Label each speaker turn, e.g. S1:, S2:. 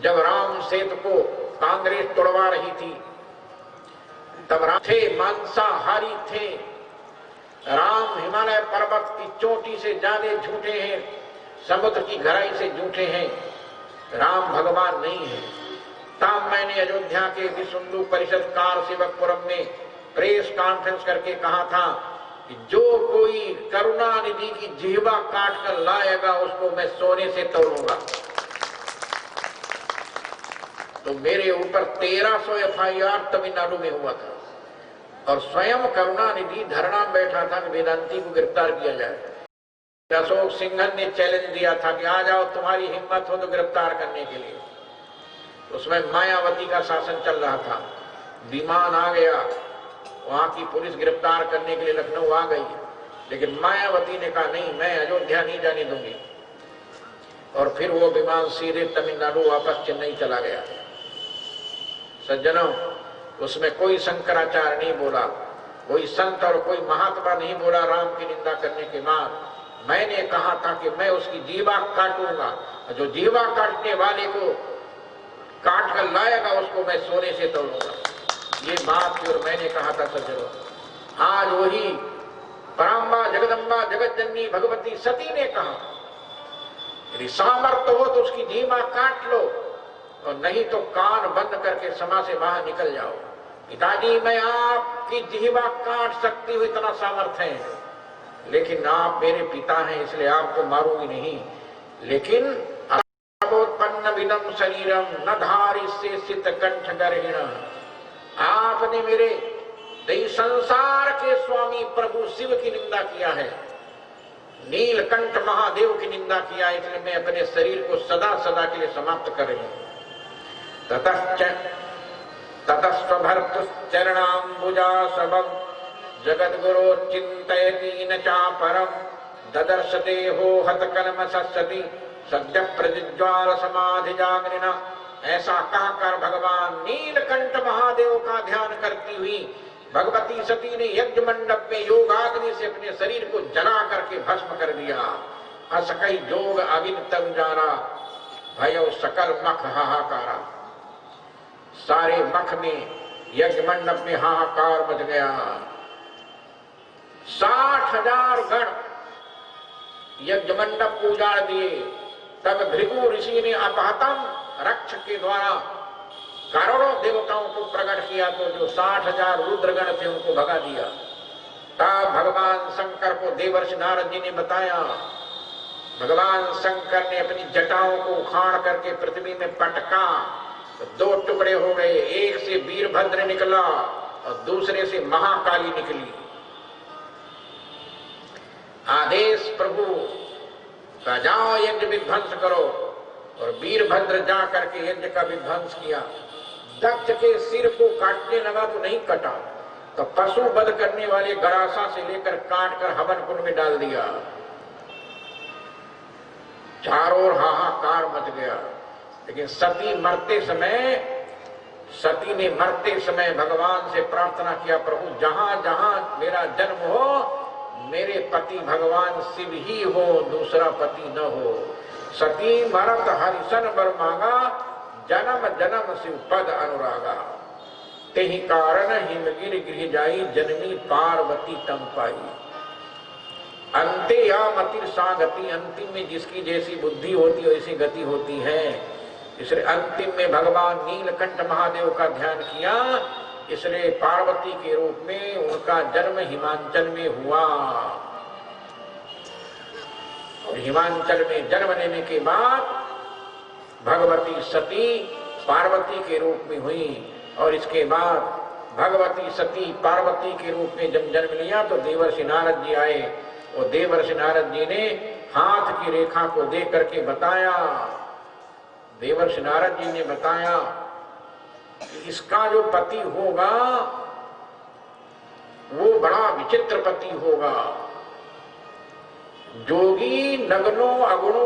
S1: जब राम सेतु को कांग्रेस तोड़वा रही थी तब राम थे मांसाहारी थे। राम हिमालय पर्वत की चोटी से ज्यादा झूठे हैं, समुद्र की गहराई से झूठे हैं। राम भगवान नहीं है। तब मैंने अयोध्या के विश्व हिंदू परिषद कार सेवकपुरम में प्रेस कॉन्फ्रेंस करके कहा था कि जो कोई करुणानिधि की जिह्वा काट कर लाएगा उसको मैं सोने से तोड़ूंगा। तो मेरे ऊपर 1300 FIR तमिलनाडु में हुआ था और स्वयं करुणानिधि धरना में बैठा था कि वेदांती को गिरफ्तार किया जाए। अशोक सिंघल ने चैलेंज दिया था कि आ जाओ, तुम्हारी हिम्मत हो तो गिरफ्तार करने के लिए। उसमें मायावती का शासन चल रहा था, विमान आ गया, वहां की पुलिस गिरफ्तार करने के लिए लखनऊ आ गई, लेकिन मायावती ने कहा नहीं, मैं अयोध्या नहीं जाने दूंगी। और फिर वो विमान सीधे तमिलनाडु वापस चेन्नई चला गया। सज्जनों, उसमें कोई शंकराचार्य नहीं बोला, कोई संत और कोई महात्मा नहीं बोला राम की निंदा करने के बाद। मैंने कहा था कि मैं उसकी जीवा काटूंगा, जो जीवा काटने वाले को काट कर लाएगा उसको मैं सोने से तोड़ूंगा। ये बात थी और मैंने कहा था सज्जनों। आज वही पराम्बा जगदम्बा जगत जननी भगवती सती ने कहा, यदि सामर्थ्य हो तो उसकी जीवा काट लो और नहीं तो कान बंद करके समा से बाहर निकल जाओ। पिताजी, मैं आपकी जीवा काट सकती हूँ, इतना सामर्थ्य है, लेकिन आप मेरे पिता हैं इसलिए आपको मारूंगी नहीं। लेकिन उत्पन्न विनम शरीरम न धारी से सित कंठ गर्हिण। आपने मेरे संसार के स्वामी प्रभु शिव की निंदा किया है, नीलकंठ महादेव की निंदा किया, इसलिए मैं अपने शरीर को सदा सदा के लिए समाप्त कर रही हूं। ततस्वभर्तुश्चरणाम्बुजा सबम जगद्गुरो चिंतयति न चापरम ददर्श देहो हतकर्म सस्यति सद्य प्रज्ज्वाल समाधि जागरिणा। ऐसा कहकर भगवान नीलकंठ महादेव का ध्यान करती हुई भगवती सती ने यज्ञ मंडप में योगाग्नि से अपने शरीर को जला करके भस्म कर दिया। असकई जोग अविनतम जाना भयो सकल मख हाहाकारा। सारे मख में यज्ञ मंडप में हाहाकार मच गया। 60,000 गण यज्ञ मंडप को उजाड़ दिए। तब भृगु ऋषि ने अपहतम रक्ष के द्वारा करोड़ों देवताओं को प्रकट किया, तो जो 60,000 रुद्रगण थे उनको भगा दिया। तब भगवान शंकर को देवर्षि नारद जी ने बताया। भगवान शंकर ने अपनी जटाओं को उखाड़ करके पृथ्वी में पटका, तो 2 टुकड़े हो गए। एक से वीरभद्र निकला और दूसरे से महाकाली निकली। आदेश प्रभु का, जाओ यज्ञ विध्वंस करो, और वीरभद्र जा करके यज्ञ का विध्वंस किया। दक्ष के सिर को काटने लगा तो नहीं कटा, तो पशु वध करने वाले गरासा से लेकर काट कर हवन कुंड में डाल दिया। चारों ओर हाहाकार मच गया। लेकिन सती ने मरते समय भगवान से प्रार्थना किया, प्रभु जहां जहां मेरा जन्म हो मेरे पति भगवान शिव ही हो, दूसरा पति न हो। सती मरत हरिशन बर मांगा, जन्म जन्म शिव पद अनुरागा। तेहि कारण हिमगिर गृह जाई, जननी पार्वती तम पाई। अंते या मतिर सा गति, अंतिम में जिसकी जैसी बुद्धि होती है वैसी गति होती है। इसलिए अंतिम में भगवान नीलकंठ महादेव का ध्यान किया, इसलिए पार्वती के रूप में उनका जन्म हिमांचल में हुआ। और हिमांचल में जन्म लेने के बाद भगवती सती पार्वती के रूप में हुई। और इसके बाद भगवती सती पार्वती के रूप में जब जन्म लिया तो देवर्षि नारद जी आए। और देवर्षि नारद जी ने हाथ की रेखा को देख करके बताया, देवर्षि नारद जी ने बताया कि इसका जो पति होगा वो बड़ा विचित्र पति होगा। जोगी नग्नो अगुणों